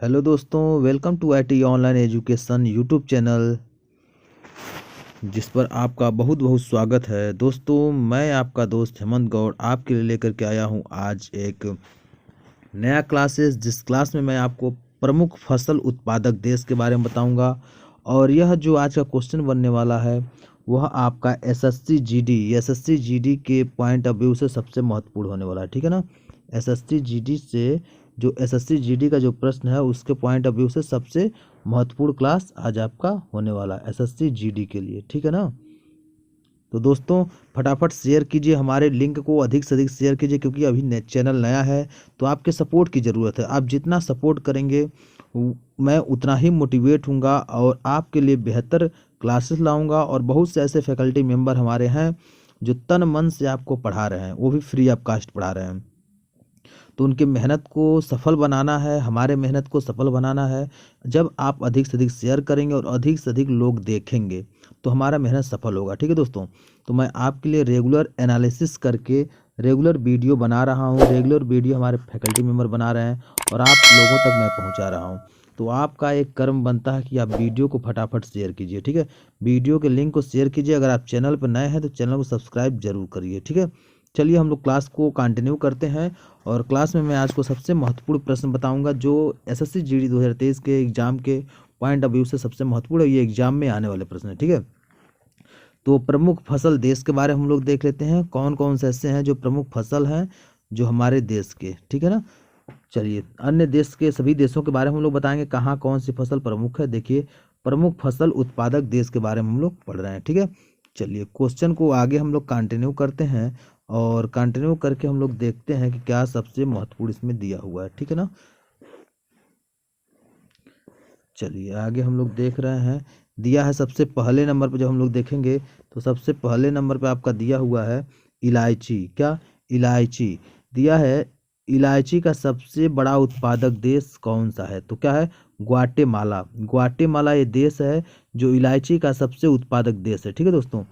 Hello दोस्तों, welcome to IT online education YouTube channel, जिस पर आपका बहुत बहुत स्वागत है। दोस्तों, मैं आपका दोस्त हेमंत गौड़ आपके लिए लेकर के आया हूं आज एक नया क्लासेस, जिस क्लास में मैं आपको प्रमुख फसल उत्पादक देश के बारे में बताऊंगा। और यह जो आज का क्वेश्चन बनने वाला है वह आपका एसएससी जीडी के पॉइंट ऑफ व्यू से सबसे महत्वपूर्ण होने वाला है, ठीक है ना। एसएससी जीडी से जो एसएससी जीडी का जो प्रश्न है उसके पॉइंट ऑफ व्यू से सबसे महत्वपूर्ण क्लास आज आपका होने वाला है एसएससी जीडी के लिए, ठीक है ना। तो दोस्तों, फटाफट शेयर कीजिए, हमारे लिंक को अधिक से अधिक शेयर कीजिए, क्योंकि अभी चैनल नया है तो आपके सपोर्ट की ज़रूरत है। आप जितना सपोर्ट करेंगे मैं उतना ही मोटिवेट हूँगा और आपके लिए बेहतर क्लासेस लाऊंगा। और बहुत से ऐसे फैकल्टी मेंबर हमारे हैं जो तन मन से आपको पढ़ा रहे हैं, वो भी फ्री ऑफ कास्ट पढ़ा रहे हैं। तो उनकी मेहनत को सफल बनाना है, हमारे मेहनत को सफल बनाना है। जब आप अधिक से अधिक शेयर करेंगे और अधिक से अधिक लोग देखेंगे तो हमारा मेहनत सफल होगा, ठीक है दोस्तों। तो मैं आपके लिए रेगुलर एनालिसिस करके रेगुलर वीडियो बना रहा हूँ, रेगुलर वीडियो हमारे फैकल्टी मेंबर बना रहे हैं और आप लोगों तक मैं पहुँचा रहा हूँ। तो आपका एक कर्म बनता है कि आप वीडियो को फटाफट शेयर कीजिए, ठीक है। वीडियो के लिंक को शेयर कीजिए। अगर आप चैनल पर नए हैं तो चैनल को सब्सक्राइब जरूर करिए, ठीक है। चलिए हम लोग क्लास को कंटिन्यू करते हैं। और क्लास में मैं आज को सबसे महत्वपूर्ण प्रश्न बताऊंगा जो एसएससी जीडी 2023 के एग्जाम के पॉइंट ऑफ व्यू से सबसे महत्वपूर्ण है। ये एग्जाम में आने वाले प्रश्न है, ठीक है। तो प्रमुख फसल देश के बारे में हम लोग देख लेते हैं, कौन कौन से ऐसे हैं जो प्रमुख फसल हैं जो हमारे देश के, ठीक है ना। चलिए, अन्य देश के सभी देशों के बारे में हम लोग बताएंगे कहाँ कौन सी फसल प्रमुख है। देखिए, प्रमुख फसल उत्पादक देश के बारे में हम लोग पढ़ रहे हैं, ठीक है। चलिए, क्वेश्चन को आगे हम लोग कंटिन्यू करते हैं और कंटिन्यू करके हम लोग देखते हैं कि क्या सबसे महत्वपूर्ण इसमें दिया हुआ है, ठीक है ना। चलिए, आगे हम लोग देख रहे हैं, दिया है सबसे पहले नंबर पर। जब हम लोग देखेंगे तो सबसे पहले नंबर पे आपका दिया हुआ है इलायची। क्या? इलायची दिया है। इलायची का सबसे बड़ा उत्पादक देश कौन सा है? तो क्या है? ग्वाटेमाला। ग्वाटेमाला ये देश है जो इलायची का सबसे उत्पादक देश है, ठीक है दोस्तों।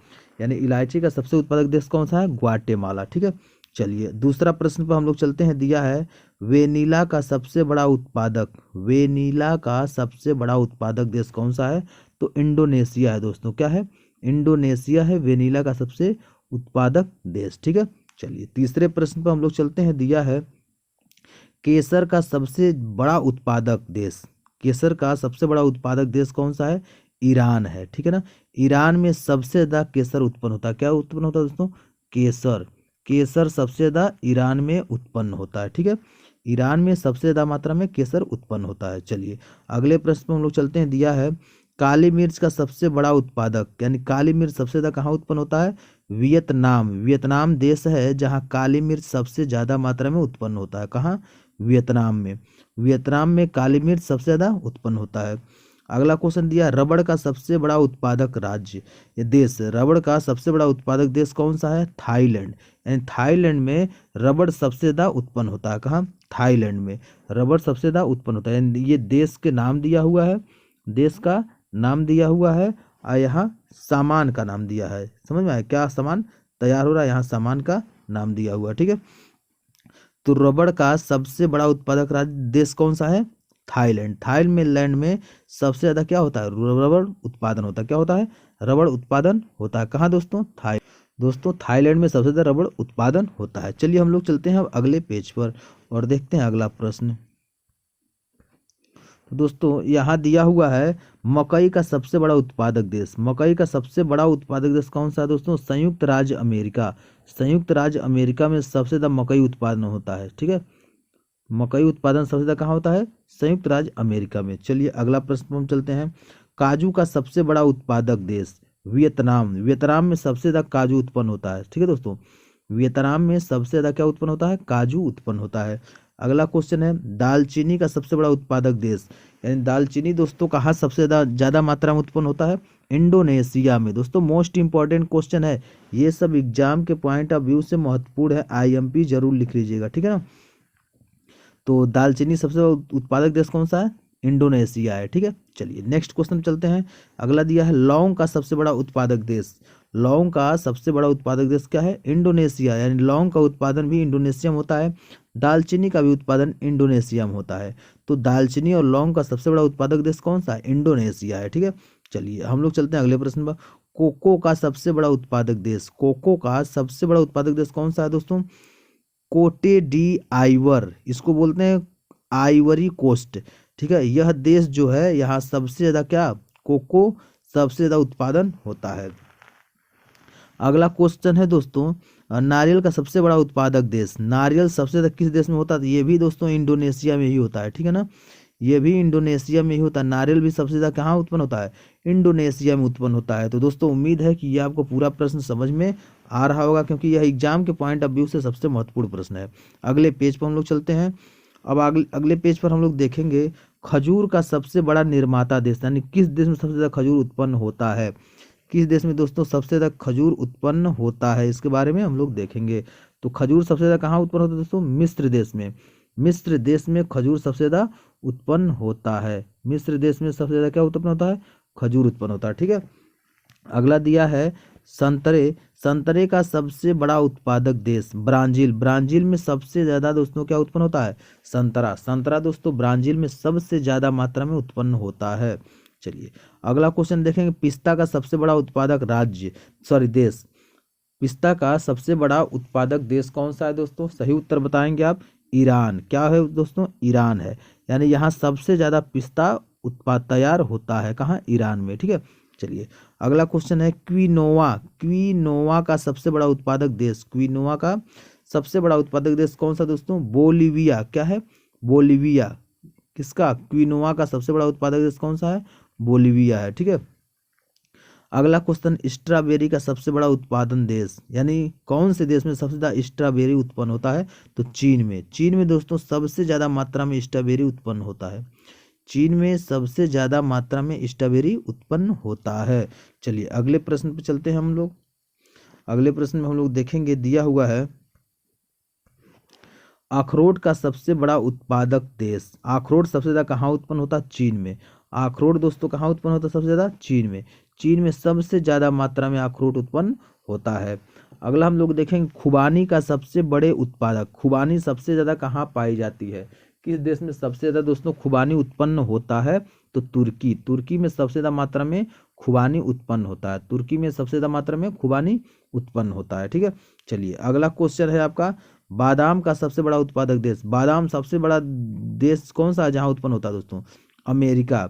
यानी इलायची का सबसे उत्पादक देश कौन सा है? ग्वाटेमाला, ठीक है। चलिए, दूसरा प्रश्न पर हम लोग चलते हैं। दिया है वेनिला का सबसे बड़ा उत्पादक, वेनिला का सबसे बड़ा उत्पादक देश कौन सा है? तो इंडोनेशिया है दोस्तों। क्या है? इंडोनेशिया है वेनिला का सबसे उत्पादक देश, ठीक है। चलिए, तीसरे प्रश्न पर हम लोग चलते हैं। दिया है केसर का सबसे बड़ा उत्पादक देश, केसर का सबसे बड़ा उत्पादक देश कौन सा है? ईरान है, ठीक है ना। ईरान में सबसे ज्यादा केसर उत्पन्न होता है। क्या उत्पन्न होता है दोस्तों? केसर। केसर सबसे ज्यादा ईरान में उत्पन्न होता है, ठीक है। ईरान में सबसे ज्यादा मात्रा में केसर उत्पन्न होता है। चलिए, अगले प्रश्न में हम लोग चलते हैं। दिया है काली मिर्च का सबसे बड़ा उत्पादक, यानी काली मिर्च सबसे ज्यादा कहाँ उत्पन्न होता है? वियतनाम। वियतनाम देश है जहाँ काली मिर्च सबसे ज्यादा मात्रा में उत्पन्न होता है। कहाँ? वियतनाम में। वियतनाम में काली मिर्च सबसे ज्यादा उत्पन्न होता है। अगला क्वेश्चन दिया रबड़ का सबसे बड़ा उत्पादक राज्य, ये देश, रबड़ का सबसे बड़ा उत्पादक देश कौन सा है? थाईलैंड। यानी थाईलैंड में रबड़ सबसे ज्यादा उत्पन्न होता है। कहाँ? थाईलैंड में रबड़ सबसे ज्यादा उत्पन्न होता है। यानी ये देश के नाम दिया हुआ है, देश का नाम दिया हुआ है और यहाँ सामान का नाम दिया है। समझ में आया? क्या सामान तैयार हो रहा है, यहाँ सामान का नाम दिया हुआ है, ठीक है। तो रबड़ का सबसे बड़ा उत्पादक राज्य देश कौन सा है? थाईलैंड। थाईलैंड में सबसे ज्यादा क्या होता है? रबड़ उत्पादन होता है। क्या होता है? रबड़ उत्पादन होता है। कहाँ दोस्तों? दोस्तों, थाईलैंड में सबसे ज्यादा रबड़ उत्पादन होता है। चलिए, हम लोग चलते हैं अब अगले पेज पर और देखते हैं अगला प्रश्न। तो दोस्तों, यहाँ दिया हुआ है मकई का सबसे बड़ा उत्पादक देश। मकई का सबसे बड़ा उत्पादक देश कौन सा है दोस्तों? संयुक्त राज्य अमेरिका। संयुक्त राज्य अमेरिका में सबसे ज्यादा मकई उत्पादन होता है, ठीक है। मकई उत्पादन सबसे ज्यादा कहाँ होता है? संयुक्त राज्य अमेरिका में। चलिए, अगला प्रश्न पर हम चलते हैं। काजू का सबसे बड़ा उत्पादक देश वियतनाम। वियतनाम में सबसे ज्यादा काजू उत्पन्न होता है, ठीक है दोस्तों। वियतनाम में सबसे ज्यादा क्या उत्पन्न होता है? काजू उत्पन्न होता है। अगला क्वेश्चन है दालचीनी का सबसे बड़ा उत्पादक देश, यानी दालचीनी दोस्तों कहाँ सबसे ज्यादा मात्रा में उत्पन्न होता है? इंडोनेशिया में। दोस्तों, मोस्ट इंपॉर्टेंट क्वेश्चन है, ये सब एग्जाम के पॉइंट ऑफ व्यू से महत्वपूर्ण है। आईएमपी जरूर लिख लीजिएगा, ठीक है ना। तो दालचीनी सबसे बड़ा उत्पादक देश कौन सा है? इंडोनेशिया है, ठीक है। चलिए, नेक्स्ट क्वेश्चन चलते हैं। अगला दिया है लौंग का सबसे बड़ा उत्पादक देश। लौंग का सबसे बड़ा उत्पादक देश क्या है? इंडोनेशिया, यानी लौंग का उत्पादन भी इंडोनेशिया में होता है। दालचीनी का भी उत्पादन इंडोनेशिया में होता है। तो दालचीनी और लौंग का सबसे बड़ा उत्पादक देश कौन सा है? इंडोनेशिया है। ठीक है, चलिए हम लोग चलते हैं अगले प्रश्न पर। कोको का सबसे बड़ा उत्पादक देश, कोको का सबसे बड़ा उत्पादक देश कौन सा है दोस्तों? कोटे डी आइवर, इसको बोलते हैं आइवरी कोस्ट। ठीक है, यह देश जो है यहाँ सबसे ज्यादा क्या, कोको सबसे ज्यादा उत्पादन होता है। अगला क्वेश्चन है दोस्तों, नारियल का सबसे बड़ा उत्पादक देश, नारियल सबसे ज्यादा किस देश में होता है? ये भी दोस्तों इंडोनेशिया में ही होता है। ठीक है ना, ये भी इंडोनेशिया में ही होता है। नारियल भी सबसे ज्यादा कहाँ उत्पन्न होता है? इंडोनेशिया में उत्पन्न होता है। तो दोस्तों उम्मीद है कि ये आपको पूरा प्रश्न समझ में आ रहा होगा, क्योंकि यह एग्जाम के पॉइंट ऑफ व्यू से सबसे महत्वपूर्ण प्रश्न है। अगले पेज पर हम लोग चलते हैं। अब अगले पेज पर हम लोग देखेंगे खजूर का सबसे बड़ा निर्माता देश, यानी किस देश में सबसे ज्यादा खजूर उत्पन्न होता है? किस देश में दोस्तों सबसे ज्यादा खजूर उत्पन्न होता है, इसके बारे में हम लोग देखेंगे। तो खजूर सबसे ज्यादा कहाँ उत्पन्न होता है दोस्तों? मिस्र देश में। मिस्र देश में खजूर सबसे ज्यादा उत्पन्न होता है। मिस्र देश में सबसे ज्यादा क्या उत्पन्न होता है? खजूर उत्पन्न होता है। ठीक है, अगला दिया है संतरे, संतरे का सबसे बड़ा उत्पादक देश ब्राजील, ब्राजील में सबसे ज्यादा दोस्तों क्या उत्पन्न होता है? संतरा, संतरा दोस्तों ब्राजील में सबसे ज्यादा मात्रा में उत्पन्न होता है। चलिए अगला क्वेश्चन देखेंगे, पिस्ता का सबसे बड़ा उत्पादक देश, पिस्ता का सबसे बड़ा उत्पादक देश कौन सा है दोस्तों? सही उत्तर बताएंगे आप, ईरान। क्या है दोस्तों? ईरान है, यानी यहाँ सबसे ज्यादा पिस्ता उत्पाद तैयार होता है कहाँ? ईरान में। ठीक है, चलिए अगला क्वेश्चन है क्विनोआ, क्विनोआ का सबसे बड़ा उत्पादक देश, क्विनोआ का सबसे बड़ा उत्पादक देश कौन सा दोस्तों? बोलीविया। क्या है? बोलीविया। किसका? क्विनोआ का सबसे बड़ा उत्पादक देश कौन सा है? बोलीविया है। ठीक है, अगला क्वेश्चन, स्ट्रॉबेरी का सबसे बड़ा उत्पादन देश, यानी कौन से देश में सबसे ज्यादा स्ट्रॉबेरी उत्पन्न होता है? तो चीन में। चीन में दोस्तों सबसे ज्यादा मात्रा में स्ट्रॉबेरी उत्पन्न होता है। चीन में सबसे ज्यादा मात्रा में स्ट्रॉबेरी उत्पन्न होता है। चलिए अगले प्रश्न पे चलते हैं हम लोग। अगले प्रश्न में हम लोग देखेंगे, दिया हुआ है अखरोट का सबसे बड़ा उत्पादक देश, अखरोट सबसे ज्यादा कहाँ उत्पन्न होता है? चीन में। अखरोट दोस्तों कहाँ उत्पन्न होता है सबसे ज्यादा? चीन में। चीन में सबसे ज्यादा मात्रा में अखरोट उत्पन्न होता है। अगला हम लोग देखेंगे खुबानी का सबसे बड़े उत्पादक, खुबानी सबसे ज्यादा कहाँ पाई जाती है? किस देश में सबसे ज्यादा दोस्तों खुबानी उत्पन्न होता है? तो तुर्की, तुर्की में सबसे ज्यादा मात्रा में खुबानी उत्पन्न होता है। तुर्की में सबसे ज्यादा मात्रा में खुबानी उत्पन्न होता है। ठीक है, चलिए अगला क्वेश्चन है आपका, बादाम का सबसे बड़ा उत्पादक देश, बादाम सबसे बड़ा देश कौन सा है जहाँ उत्पन्न होता है दोस्तों? अमेरिका।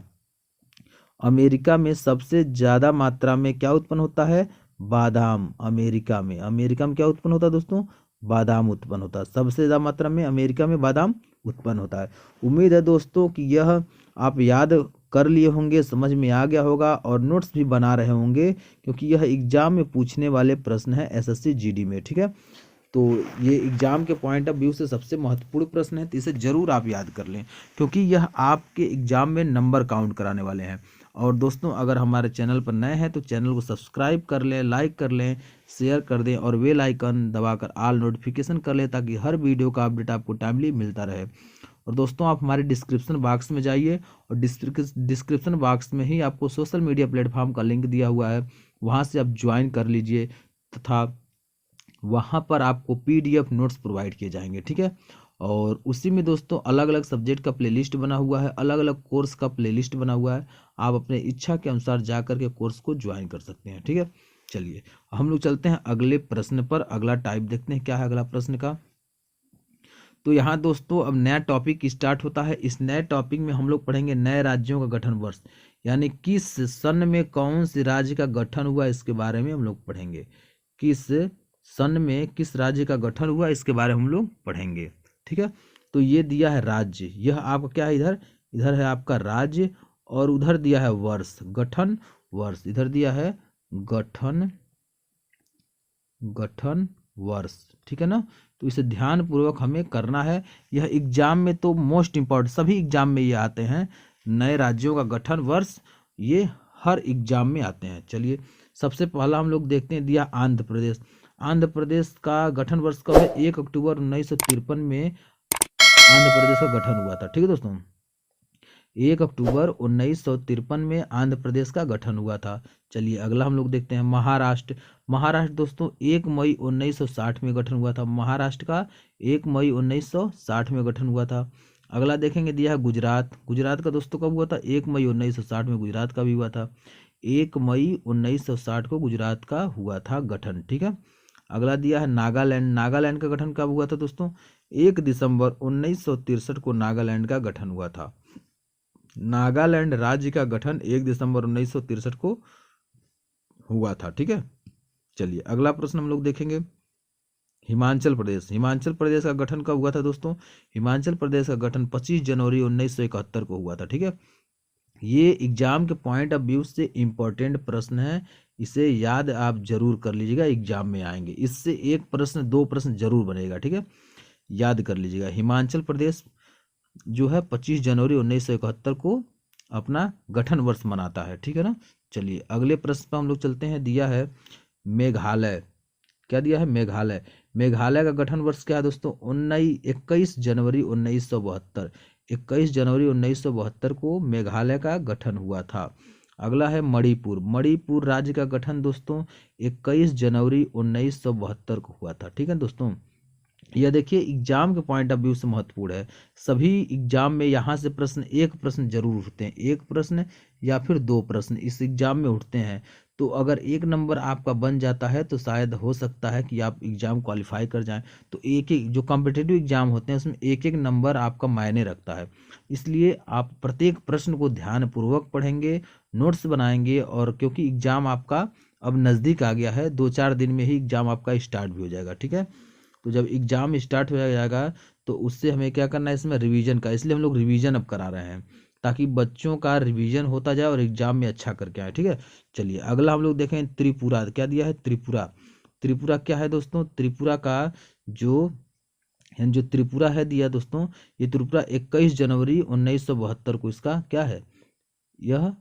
अमेरिका में सबसे ज्यादा मात्रा में क्या उत्पन्न होता है? बादाम। अमेरिका में, अमेरिका में क्या उत्पन्न होता है दोस्तों? बादाम उत्पन्न होता है। सबसे ज्यादा मात्रा में अमेरिका में बादाम उत्पन्न होता है। उम्मीद है दोस्तों कि यह आप याद कर लिए होंगे, समझ में आ गया होगा और नोट्स भी बना रहे होंगे, क्योंकि यह एग्जाम में पूछने वाले प्रश्न है एसएससी जीडी में। ठीक है, तो ये एग्जाम के पॉइंट ऑफ व्यू से सबसे महत्वपूर्ण प्रश्न है, तो इसे जरूर आप याद कर लें, क्योंकि यह आपके एग्जाम में नंबर काउंट कराने वाले हैं। और दोस्तों अगर हमारे चैनल पर नए हैं तो चैनल को सब्सक्राइब कर लें, लाइक कर लें, शेयर कर दें और बेल आइकन दबाकर ऑल नोटिफिकेशन कर लें, ताकि हर वीडियो का अपडेट आपको टाइमली मिलता रहे। और दोस्तों आप हमारे डिस्क्रिप्शन बॉक्स में जाइए और डिस्क्रिप्शन बॉक्स में ही आपको सोशल मीडिया प्लेटफॉर्म का लिंक दिया हुआ है, वहाँ से आप ज्वाइन कर लीजिए, तथा वहाँ पर आपको PDF नोट्स प्रोवाइड किए जाएंगे। ठीक है, और उसी में दोस्तों अलग अलग सब्जेक्ट का प्लेलिस्ट बना हुआ है, अलग अलग कोर्स का प्लेलिस्ट बना हुआ है, आप अपने इच्छा के अनुसार जा करके कोर्स को ज्वाइन कर सकते हैं। ठीक है, चलिए हम लोग चलते हैं अगले प्रश्न पर। अगला टाइप देखते हैं क्या है अगला प्रश्न का। तो यहाँ दोस्तों अब नया टॉपिक स्टार्ट होता है। इस नए टॉपिक में हम लोग पढ़ेंगे नए राज्यों का गठन वर्ष, यानी किस सन में कौन से राज्य का गठन हुआ, इसके बारे में हम लोग पढ़ेंगे। किस सन में किस राज्य का गठन हुआ, इसके बारे में हम लोग पढ़ेंगे। ठीक है, तो ये दिया है राज्य, यह आपका क्या है, इधर है आपका राज्य, और उधर दिया है वर्ष, गठन वर्ष, इधर दिया है गठन वर्ष। ठीक है ना, तो इसे ध्यान पूर्वक हमें करना है। यह एग्जाम में तो मोस्ट इम्पोर्टेंट, सभी एग्जाम में ये आते हैं, नए राज्यों का गठन वर्ष, ये हर एग्जाम में आते हैं। चलिए सबसे पहला हम लोग देखते हैं, दिया आंध्र प्रदेश। आंध्र प्रदेश का गठन वर्ष कब है? 1 अक्टूबर 1953 में आंध्र प्रदेश का गठन हुआ था। ठीक है दोस्तों, 1 अक्टूबर 1953 में आंध्र प्रदेश का गठन हुआ था। चलिए अगला हम लोग देखते हैं महाराष्ट्र। महाराष्ट्र दोस्तों 1 मई 1960 में गठन हुआ था। महाराष्ट्र का 1 मई 1960 में गठन हुआ था। अगला देखेंगे दिया है गुजरात। गुजरात का दोस्तों कब हुआ था? 1 मई 1960 में गुजरात का भी हुआ था। 1 मई 1960 को गुजरात का हुआ था गठन। ठीक है। अगला दिया है नागालैंड। नागालैंड का गठन कब हुआ था दोस्तों? 1 दिसंबर 1963 को नागालैंड का गठन हुआ था। नागालैंड राज्य का गठन 1 दिसंबर 1963 को हुआ था। ठीक है। चलिए अगला प्रश्न हम लोग देखेंगे हिमाचल प्रदेश। हिमाचल प्रदेश का गठन कब हुआ था दोस्तों? हिमाचल प्रदेश का गठन 25 जनवरी 1971 को हुआ था। ठीक है। ये एग्जाम के पॉइंट ऑफ व्यू से इंपॉर्टेंट प्रश्न है, इसे याद आप जरूर कर लीजिएगा, एग्जाम में आएंगे। इससे एक प्रश्न 2 प्रश्न जरूर बनेगा। ठीक है, याद कर लीजिएगा। हिमाचल प्रदेश जो है 25 जनवरी 1971 को अपना गठन वर्ष मनाता है। ठीक है ना। चलिए अगले प्रश्न पर हम लोग चलते हैं। दिया है मेघालय। क्या दिया है? मेघालय। मेघालय का गठन वर्ष क्या है दोस्तों? 21 जनवरी 1972। 21 जनवरी 1972 को मेघालय का गठन हुआ था। अगला है मणिपुर। मणिपुर राज्य का गठन दोस्तों 21 जनवरी 1972 को हुआ था। ठीक है दोस्तों, यह देखिए एग्जाम के पॉइंट ऑफ व्यू से महत्वपूर्ण है। सभी एग्जाम में यहाँ से एक प्रश्न जरूर उठते हैं, एक प्रश्न या फिर 2 प्रश्न इस एग्जाम में उठते हैं। तो अगर 1 नंबर आपका बन जाता है तो शायद हो सकता है कि आप एग्जाम क्वालिफाई कर जाएं। तो एक जो कॉम्पिटिटिव एग्जाम होते हैं उसमें एक नंबर आपका मायने रखता है। इसलिए आप प्रत्येक प्रश्न को ध्यानपूर्वक पढ़ेंगे, नोट्स बनाएंगे, और क्योंकि एग्जाम आपका अब नज़दीक आ गया है, 2-4 दिन में ही एग्जाम आपका स्टार्ट भी हो जाएगा। ठीक है, तो जब एग्जाम स्टार्ट हो जाएगा तो उससे हमें क्या करना है, इसमें रिवीजन का, इसलिए हम लोग रिवीजन अब करा रहे हैं ताकि बच्चों का रिवीजन होता जाए और एग्जाम में अच्छा करके आए। ठीक है। चलिए अगला हम लोग देखें त्रिपुरा। क्या दिया है? त्रिपुरा। त्रिपुरा क्या है दोस्तों? त्रिपुरा का जो त्रिपुरा है दिया दोस्तों, ये त्रिपुरा 21 जनवरी 1972 को इसका क्या है, यह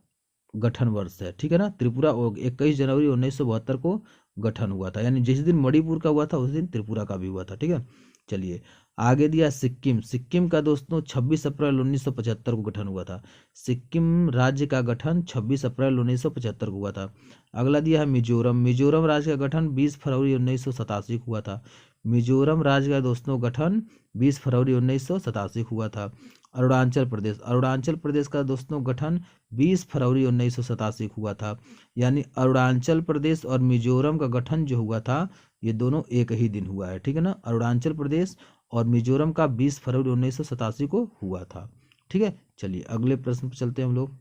गठन वर्ष है। ठीक है ना। त्रिपुरा 21 जनवरी 1972 को गठन हुआ था, यानी जिस दिन मणिपुर का हुआ था उस दिन त्रिपुरा का भी हुआ था। ठीक है। चलिए आगे दिया सिक्किम। सिक्किम का दोस्तों 26 अप्रैल 1975 को गठन हुआ था। सिक्किम राज्य का गठन 26 अप्रैल 1975 को हुआ था। अगला दिया है मिजोरम। मिजोरम राज्य का गठन 20 फरवरी 1987 को हुआ था। मिजोरम राज्य का दोस्तों गठन 20 फरवरी 1987 को हुआ था। अरुणाचल प्रदेश। अरुणाचल प्रदेश का दोस्तों गठन 20 फरवरी 1987 को हुआ था। यानी अरुणाचल प्रदेश और मिजोरम का गठन जो हुआ था ये दोनों एक ही दिन हुआ है। ठीक है ना। अरुणाचल प्रदेश और मिजोरम का 20 फरवरी 1987 को हुआ था। ठीक है। चलिए अगले प्रश्न पर चलते हैं हम लोग।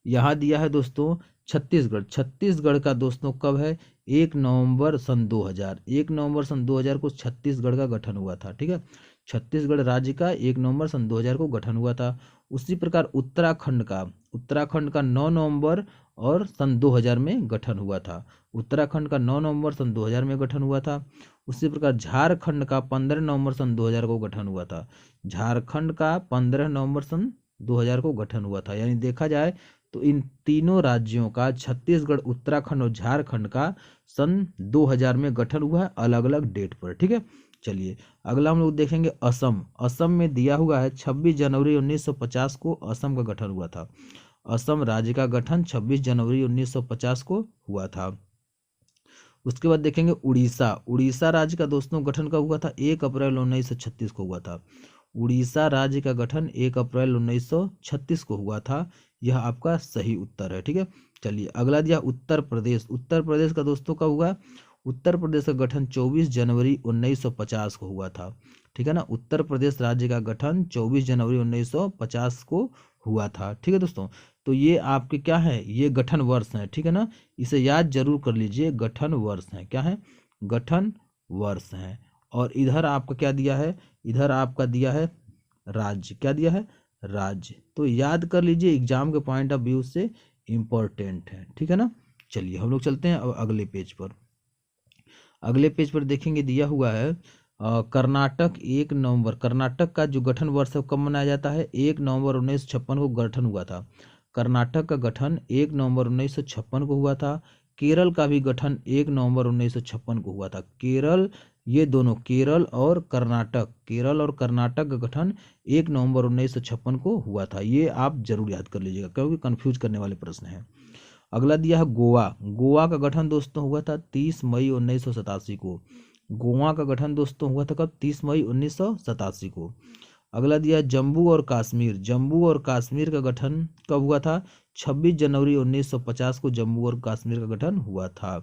यहाँ दिया है दोस्तों छत्तीसगढ़। छत्तीसगढ़ का दोस्तों कब है? 1 नवंबर सन 2000। 1 नवंबर सन 2000 को छत्तीसगढ़ का गठन हुआ था। ठीक है। छत्तीसगढ़ राज्य का 1 नवंबर सन 2000 को गठन हुआ था। उसी प्रकार उत्तराखंड का 9 नवंबर और सन 2000 में गठन हुआ था। उत्तराखंड का 9 नवंबर सन 2000 में गठन हुआ था। उसी प्रकार झारखंड का 15 नवंबर सन 2000 को गठन हुआ था। झारखंड का 15 नवंबर सन 2000 को गठन हुआ था। यानी देखा जाए तो इन तीनों राज्यों का, छत्तीसगढ़, उत्तराखंड और झारखंड का सन 2000 में गठन हुआ है, अलग अलग डेट पर। ठीक है। चलिए अगला हम लोग देखेंगे असम। असम में दिया हुआ है 26 जनवरी 1950 को असम का गठन हुआ था। असम राज्य का गठन 26 जनवरी 1950 को हुआ था। उसके बाद देखेंगे उड़ीसा। उड़ीसा राज्य का दोस्तों गठन कब हुआ था? 1 अप्रैल 1936 को हुआ था। उड़ीसा राज्य का गठन 1 अप्रैल 1936 को हुआ था। यह आपका सही उत्तर है। ठीक है। चलिए अगला दिया उत्तर प्रदेश। उत्तर प्रदेश का दोस्तों कब हुआ? उत्तर प्रदेश का गठन 24 जनवरी 1950 को हुआ था। ठीक है ना। उत्तर प्रदेश राज्य का गठन 24 जनवरी 1950 को हुआ था। ठीक है दोस्तों, तो ये आपके क्या है, ये गठन वर्ष है। ठीक है ना, इसे याद जरूर कर लीजिए, गठन वर्ष है। क्या है? गठन वर्ष है। और इधर आपका क्या दिया है? इधर आपका दिया है राज्य। क्या दिया है? राज्य। तो याद कर लीजिए, एग्जाम के पॉइंट ऑफ व्यू से इम्पोर्टेंट है। ठीक है ना। चलिए हम लोग चलते हैं अब अगले पेज पर। अगले पेज पर देखेंगे दिया हुआ है कर्नाटक 1 नवंबर। कर्नाटक का जो गठन वर्ष है कब मनाया जाता है? 1 नवंबर 1956 को गठन हुआ था। कर्नाटक का गठन 1 नवंबर 1956 को हुआ था। केरल का भी गठन 1 नवंबर 1956 को हुआ था। केरल ये दोनों केरल और कर्नाटक का गठन 1 नवंबर 1956 को हुआ था। ये आप जरूर याद कर लीजिएगा क्योंकि कंफ्यूज करने वाले प्रश्न हैं। अगला दिया है गोवा का गठन दोस्तों हुआ था 30 मई 1987 को। गोवा का गठन दोस्तों हुआ था कब? 30 मई 1987 को। अगला दिया है जम्मू और कश्मीर का गठन कब हुआ था? 26 जनवरी 1950 को जम्मू और कश्मीर का गठन हुआ था।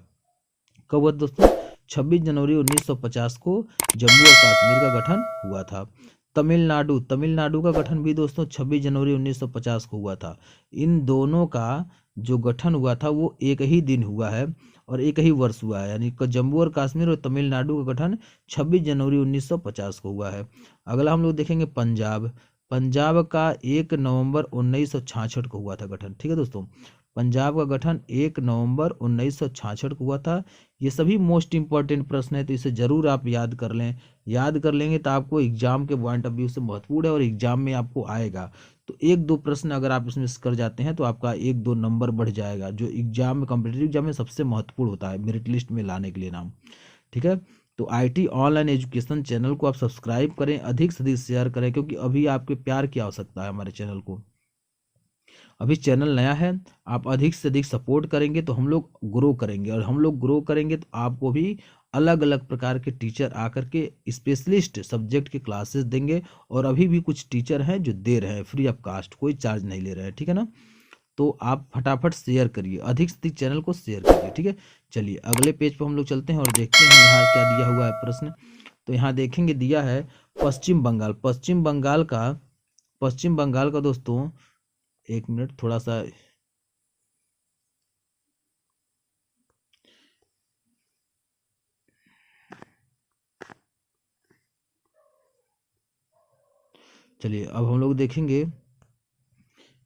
कब हुआ दोस्तों? 26 जनवरी 1950 को जम्मू और कश्मीर का गठन हुआ था। तमिलनाडु का गठन भी दोस्तों 26 जनवरी 1950 को हुआ था। इन दोनों का जो गठन हुआ था वो एक ही दिन हुआ है और एक ही वर्ष हुआ है, यानी जम्मू और कश्मीर और तमिलनाडु का गठन 26 जनवरी 1950 को हुआ है। अगला हम लोग देखेंगे पंजाब का 1 नवंबर 1966 को हुआ था गठन। ठीक है दोस्तों, पंजाब का गठन 1 नवंबर 1966 को हुआ था। ये सभी मोस्ट इंपॉर्टेंट प्रश्न है, तो इसे जरूर आप याद कर लें। याद कर लेंगे तो आपको एग्जाम के पॉइंट ऑफ व्यू से महत्वपूर्ण है और एग्जाम में आपको आएगा। तो 1-2 प्रश्न अगर आप इसमें कर जाते हैं तो आपका 1-2 नंबर बढ़ जाएगा, जो एग्जाम में कॉम्पिटिटिव एग्जाम में सबसे महत्वपूर्ण होता है मेरिट लिस्ट में लाने के लिए नाम। ठीक है, तो आईटी ऑनलाइन एजुकेशन चैनल को आप सब्सक्राइब करें, अधिक से अधिक शेयर करें, क्योंकि अभी आपके प्यार की आवश्यकता है हमारे चैनल को। अभी चैनल नया है, आप अधिक से अधिक सपोर्ट करेंगे तो हम लोग ग्रो करेंगे, और हम लोग ग्रो करेंगे तो आपको भी अलग अलग प्रकार के टीचर आकर के स्पेशलिस्ट सब्जेक्ट के क्लासेस देंगे। और अभी भी कुछ टीचर हैं जो दे रहे हैं फ्री ऑफ कास्ट, कोई चार्ज नहीं ले रहे हैं। ठीक है ना, तो आप फटाफट शेयर करिए, अधिक से अधिक चैनल को शेयर करिए। ठीक है, चलिए अगले पेज पर हम लोग चलते हैं और देखते हैं यहाँ क्या दिया हुआ है प्रश्न। तो यहाँ देखेंगे दिया है पश्चिम बंगाल का दोस्तों, 1 मिनट थोड़ा सा, चलिए अब हम लोग देखेंगे।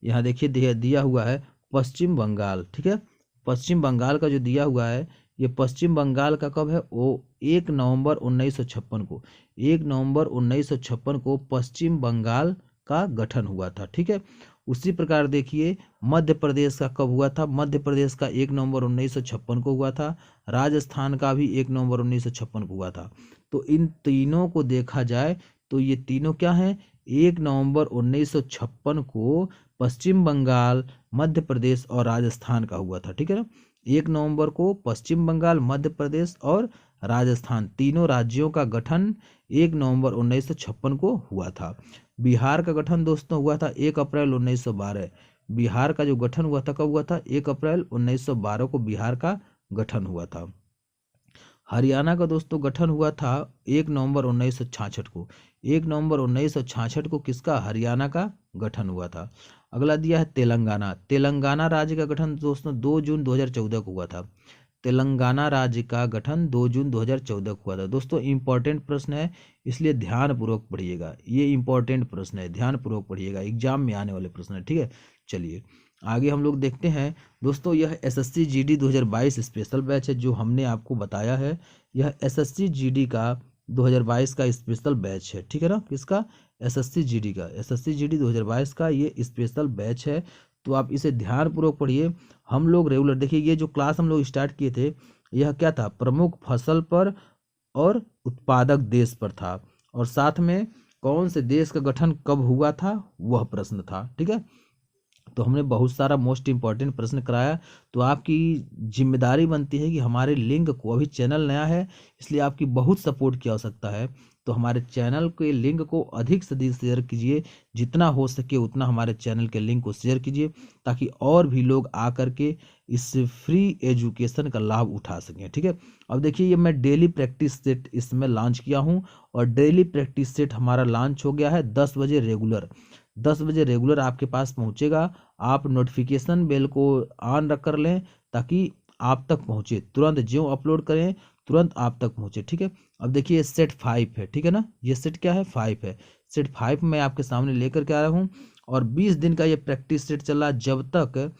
यहाँ देखिए दिया हुआ है पश्चिम बंगाल। ठीक है, पश्चिम बंगाल का जो दिया हुआ है, ये पश्चिम बंगाल का कब है? वो 1 नवंबर 1956 को, 1 नवंबर 1956 को पश्चिम बंगाल का गठन हुआ था। ठीक है, उसी प्रकार देखिए मध्य प्रदेश का कब हुआ था? मध्य प्रदेश का 1 नवंबर 1956 को हुआ था। राजस्थान का भी 1 नवंबर 1956 को हुआ था। तो इन तीनों को देखा जाए तो ये तीनों क्या हैं? 1 नवंबर 1956 को पश्चिम बंगाल, मध्य प्रदेश और राजस्थान का हुआ था। ठीक है ना, 1 नवंबर को पश्चिम बंगाल, मध्य प्रदेश और राजस्थान तीनों राज्यों का गठन 1 नवंबर 1956 को हुआ था। बिहार का गठन दोस्तों हुआ था 1 अप्रैल 1912। बिहार का जो गठन हुआ था कब हुआ था? 1 अप्रैल 1912 को बिहार का गठन हुआ था। हरियाणा का दोस्तों गठन हुआ था 1 नवंबर 1966 को। 1 नवंबर 1966 को किसका? हरियाणा का गठन हुआ था। अगला दिया है तेलंगाना राज्य का गठन दोस्तों 2 जून 2014 को हुआ था। तेलंगाना राज्य का गठन 2 जून 2014 को हुआ था। दोस्तों इंपॉर्टेंट प्रश्न है, इसलिए ध्यानपूर्वक पढ़िएगा। ये इंपॉर्टेंट प्रश्न है, ध्यानपूर्वक पढ़िएगा, एग्जाम में आने वाले प्रश्न है। ठीक है, चलिए आगे हम लोग देखते हैं दोस्तों। यह एसएससी जीडी 2022 स्पेशल बैच है जो हमने आपको बताया है। यह एसएससी जीडी का 2022 का स्पेशल बैच है। ठीक है ना, किसका? एसएससी जीडी 2022 का ये स्पेशल बैच है। तो आप इसे ध्यानपूर्वक पढ़िए। हम लोग रेगुलर, देखिए ये जो क्लास हम लोग स्टार्ट किए थे, यह क्या था? प्रमुख फसल पर और उत्पादक देश पर था, और साथ में कौन से देश का गठन कब हुआ था वह प्रश्न था। ठीक है, तो हमने बहुत सारा मोस्ट इंपॉर्टेंट प्रश्न कराया। तो आपकी जिम्मेदारी बनती है कि हमारे लिंक को, अभी चैनल नया है इसलिए आपकी बहुत सपोर्ट की आवश्यकता है, तो हमारे चैनल के लिंक को अधिक से अधिक शेयर कीजिए, जितना हो सके उतना हमारे चैनल के लिंक को शेयर कीजिए, ताकि और भी लोग आकर के इस फ्री एजुकेशन का लाभ उठा सकें। ठीक है, अब देखिए ये मैं डेली प्रैक्टिस सेट इसमें लॉन्च किया हूँ, और डेली प्रैक्टिस सेट हमारा लॉन्च हो गया है 10 बजे रेगुलर। 10 बजे रेगुलर आपके पास पहुंचेगा। आप नोटिफिकेशन बेल को ऑन रख कर लें ताकि आप तक पहुंचे, तुरंत जो अपलोड करें तुरंत आप तक पहुंचे। ठीक है, अब देखिए ये सेट 5 है। ठीक है ना, ये सेट क्या है? 5 है। सेट 5 मैं आपके सामने लेकर के आ रहा हूँ, और 20 दिन का ये प्रैक्टिस सेट चल रहा। जब तक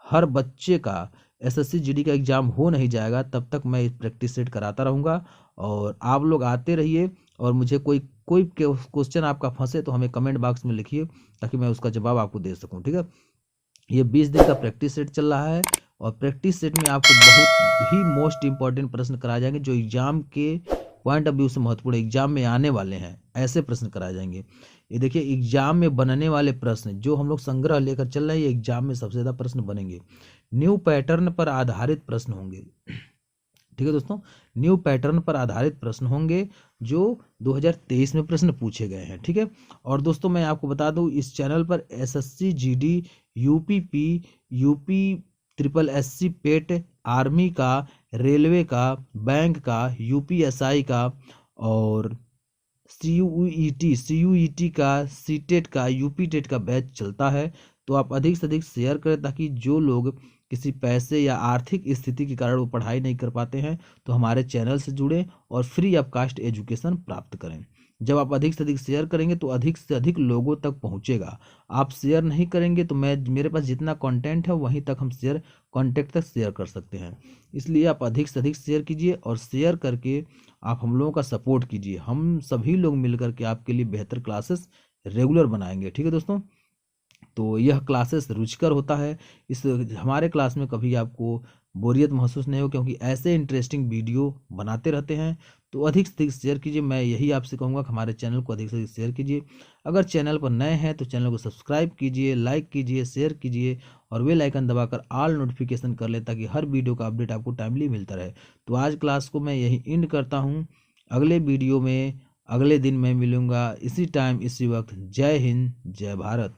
हर बच्चे का एसएससी जीडी का एग्जाम हो नहीं जाएगा तब तक मैं प्रैक्टिस सेट कराता रहूँगा। और आप लोग आते रहिए, और मुझे कोई कोई क्वेश्चन आपका फंसे तो हमें कमेंट बॉक्स में लिखिए, ताकि मैं उसका जवाब आपको दे सकूं। ठीक है, ये 20 दिन का प्रैक्टिस सेट चल रहा है, और प्रैक्टिस सेट में आपको बहुत ही मोस्ट इंपॉर्टेंट प्रश्न कराए जाएंगे जो एग्जाम के पॉइंट ऑफ व्यू से महत्वपूर्ण, एग्जाम में आने वाले हैं, ऐसे प्रश्न कराए जाएंगे। ये देखिए एग्जाम में बनने वाले प्रश्न जो हम लोग संग्रह लेकर चल रहे हैं, ये एग्जाम में सबसे ज़्यादा प्रश्न बनेंगे। न्यू पैटर्न पर आधारित प्रश्न होंगे, ठीक है दोस्तों, न्यू पैटर्न पर आधारित प्रश्न होंगे जो 2023 में प्रश्न पूछे गए हैं, ठीक है। और दोस्तों मैं आपको बता दूं, इस चैनल पर SSC GD, UPP, UP triple SC पेट, आर्मी का, रेलवे का, बैंक का, यूपीएसआई का और सीयूईटी का, सीटेट का, यूपी टेट का बैच चलता है। तो आप अधिक से अधिक शेयर करें ताकि जो लोग किसी पैसे या आर्थिक स्थिति के कारण वो पढ़ाई नहीं कर पाते हैं तो हमारे चैनल से जुड़ें और फ्री ऑफ कास्ट एजुकेशन प्राप्त करें। जब आप अधिक से अधिक शेयर करेंगे तो अधिक से अधिक लोगों तक पहुंचेगा। आप शेयर नहीं करेंगे तो मेरे पास जितना कंटेंट है वहीं तक हम शेयर कॉन्टेक्ट तक शेयर कर सकते हैं। इसलिए आप अधिक से अधिक शेयर कीजिए और शेयर करके आप हम लोगों का सपोर्ट कीजिए। हम सभी लोग मिलकर के आपके लिए बेहतर क्लासेस रेगुलर बनाएंगे, ठीक है दोस्तों। तो यह क्लासेस रुचिकर होता है, इस हमारे क्लास में कभी आपको बोरियत महसूस नहीं हो, क्योंकि ऐसे इंटरेस्टिंग वीडियो बनाते रहते हैं। तो अधिक से अधिक शेयर कीजिए, मैं यही आपसे कहूँगा कि हमारे चैनल को अधिक से अधिक शेयर कीजिए। अगर चैनल पर नए हैं तो चैनल को सब्सक्राइब कीजिए, लाइक कीजिए, शेयर कीजिए और बेल आइकन दबाकर ऑल नोटिफिकेशन कर ले ताकि हर वीडियो का अपडेट आपको टाइमली मिलता रहे। तो आज क्लास को मैं यही एंड करता हूँ। अगले वीडियो में अगले दिन मैं मिलूँगा इसी टाइम इसी वक्त। जय हिंद, जय भारत।